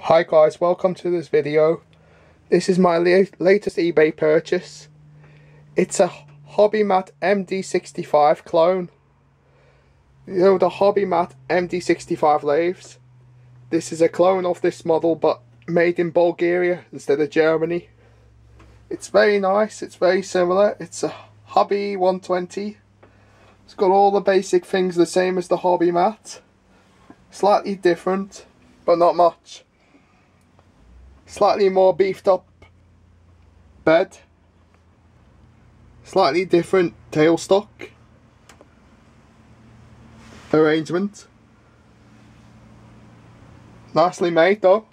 Hi guys, welcome to this video. This is my latest eBay purchase. It's a Hobbymat MD65 clone. You know the Hobbymat MD65 lathes. This is a clone of this model but made in Bulgaria instead of Germany. It's very nice, it's very similar. It's a Hubby 120. It's got all the basic things the same as the Hobbymat. Slightly different, but not much. Slightly more beefed up bed. Slightly different tailstock arrangement. Nicely made though.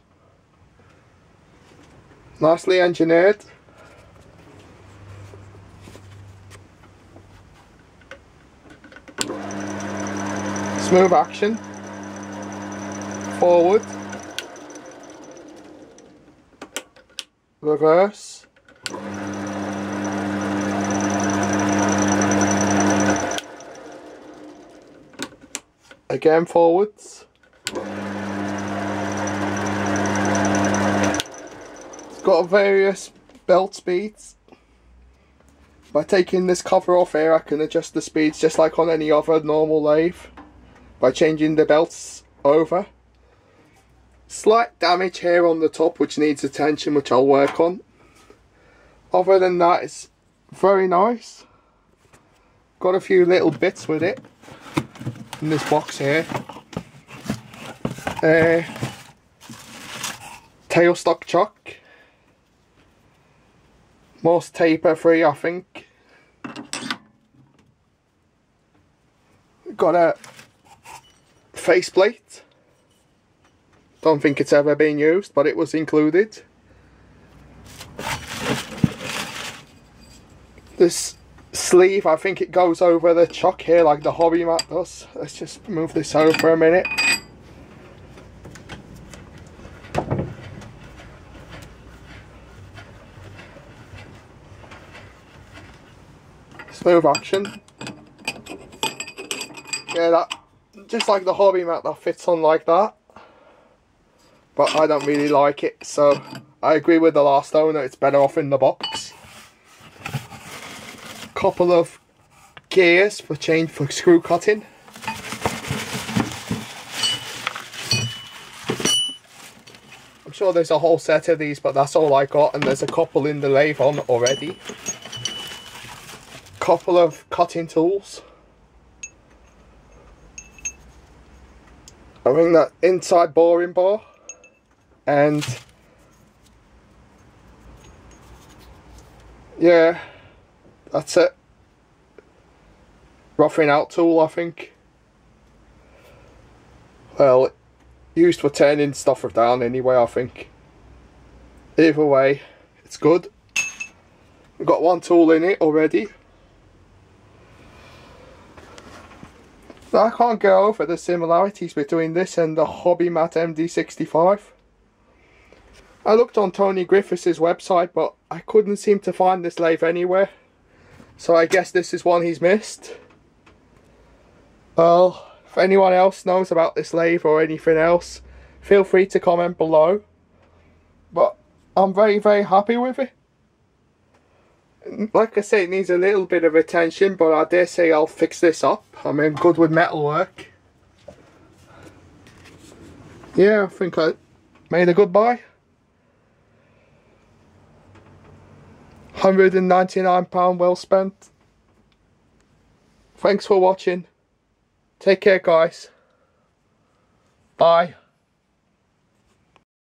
Nicely engineered. Smooth action. Forward. Reverse. Again forwards. It's got various belt speeds. By taking this cover off here, I can adjust the speeds just like on any other normal lathe by changing the belts over. Slight damage here on the top which needs attention, which I'll work on. Other than that, it's very nice. Got a few little bits with it in this box here. Tailstock chuck. Most taper free, I think. Got a faceplate. Don't think it's ever been used, but it was included. This sleeve, I think it goes over the chuck here like the Hobbymat does. Let's just move this over for a minute. Smooth action. Yeah, that just like the Hobbymat, that fits on like that. But I don't really like it, so I agree with the last owner, it's better off in the box. Couple of gears for screw cutting. I'm sure there's a whole set of these, but that's all I got, and there's a couple in the lathe on already. Couple of cutting tools. I think that inside boring bar. And yeah, that's it. Roughing out tool, I think. Well, used for turning stuff down anyway, I think. Either way, it's good. We've got one tool in it already. I can't get over the similarities between this and the Hobbymat MD65. I looked on Tony Griffiths' website, but I couldn't seem to find this lathe anywhere. So I guess this is one he's missed. Well, if anyone else knows about this lathe or anything else, feel free to comment below. But I'm very, very happy with it. Like I say, it needs a little bit of attention, but I dare say I'll fix this up. I'm good with metalwork. Yeah, I think I made a good buy. £199 well spent. Thanks for watching. Take care guys. Bye.